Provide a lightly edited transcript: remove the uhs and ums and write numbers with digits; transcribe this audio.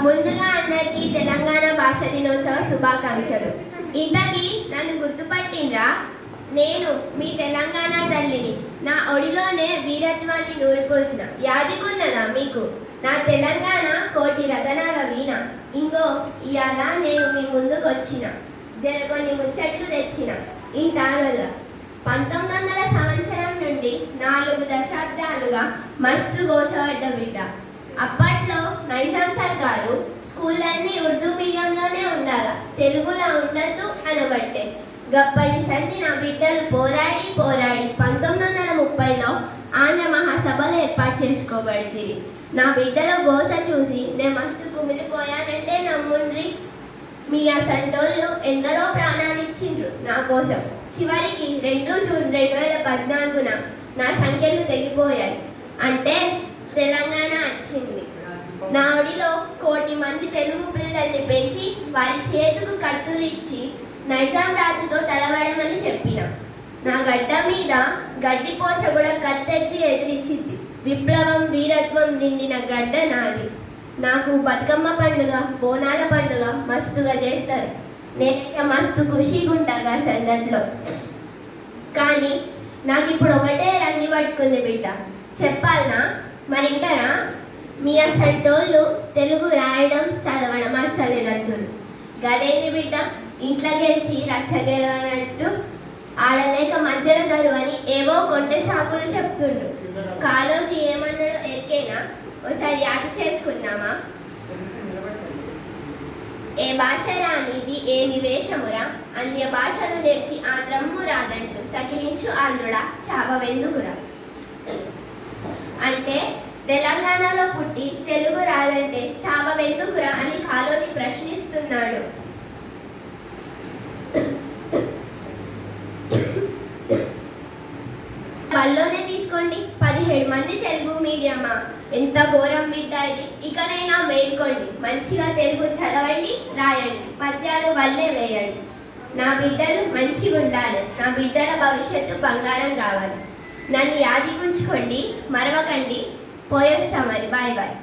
ముందుగా అందరికీ తెలంగాణ భాష దినోత్సవ శుభాకాంక్షలు. ఇంతకీ నన్ను గుర్తుపట్టిండ్రా? నేను మీ తెలంగాణ తల్లిని. నా ఒడిలోనే వీరత్వాన్ని నూరిపోసిన యాదిగున్నదా మీకు? నా తెలంగాణ కోటి రతనాల వీణ. ఇంగో ఇయాల నేను మీ ముందుకు వచ్చిన కొన్ని ముచ్చట్లు తెచ్చిన ఇంటారుల 1900 సంవత్సరం నుండి 4 దశాబ్దాలుగా మస్తు గోసపడ్డ బిడ్డ. అప్పట్లో నైజాం సర్కారు స్కూళ్ళన్నీ ఉర్దూ మీడియంలోనే ఉండాలా, తెలుగులో ఉండద్దు అనబట్టే. గప్పటి సంది నా బిడ్డలు పోరాడి 1930లో ఆంధ్ర మహాసభలు ఏర్పాటు చేసుకోబడింది. నా బిడ్డల గోస చూసి నేను మస్తు కుమిలిపోయానంటే నమ్ముండ్రి. మీ అసంటోళ్ళు ఎందరో ప్రాణాలిచ్చిండ్రు నా కోసం. చివరికి 2 జూన్ 2014న నా సంఖ్యలు తెగిపోయాయి. అంటే తెలంగాణ వచ్చింది. నా ఒడిలో 1 కోటి మంది తెలుగు పిల్లల్ని పెంచి వారి చేతుకు కత్తులు ఇచ్చి నైజాం రాజుతో తలవడమని చెప్పిన. నా గడ్డ మీద గడ్డిపోచ కూడా కత్తెత్తి ఎదిరించింది. విప్లవం వీరత్వం నిండిన గడ్డ నాది. నాకు బతుకమ్మ పండుగ, బోనాల పండుగ మస్తుగా చేస్తారు. నేను మస్తు ఖుషిగా ఉంటాగా సందట్లో. కానీ నాకు ఇప్పుడు ఒకటే రంది పట్టుకుంది బిడ్డ. చెప్పాలనా? మరి ఇంటారా? మీ అసంటోళ్ళు తెలుగు రాయడం చదవడం అస్సలు గద్దులు. గదేంది బిడ్డ, ఇంట్లో గెలిచి రచ్చ గెలవనట్టు ఆడలేక మధ్యలో గరువని ఏవో కొంటె సాకులు చెప్తుండ్రు. కాలోజీ ఏమన్నాడో ఎరికేనా? ఒకసారి యాద చేసుకుందామా? ఏ భాష రానిది ఏమి వేషమురా, అన్య భాషలు నేర్చి ఆంధ్రమ్ము రాదంటూ సకిలించు ఆంధ్రుడా చావవెందుకురా. అంటే తెలంగాణలో పుట్టి తెలుగు రాదంటే చావవెందుకురా అని కాలోజీ ప్రశ్నిస్తున్నాడు. బల్లోనే తీసుకోండి, 17 మంది తెలుగు మీడియమా? ఎంత ఘోరం బిడ్డ ఇది. ఇకనైనా మేల్కోండి, మంచిగా తెలుగు చదవండి, రాయండి, పద్యాలు వల్లే వేయండి. నా బిడ్డలు మంచిగా ఉండాలి. నా బిడ్డల భవిష్యత్తు బంగారం కావాలి. నన్ను యాదిగుంచుకోండి, మరవకండి. పోయొస్తామని. Bye bye.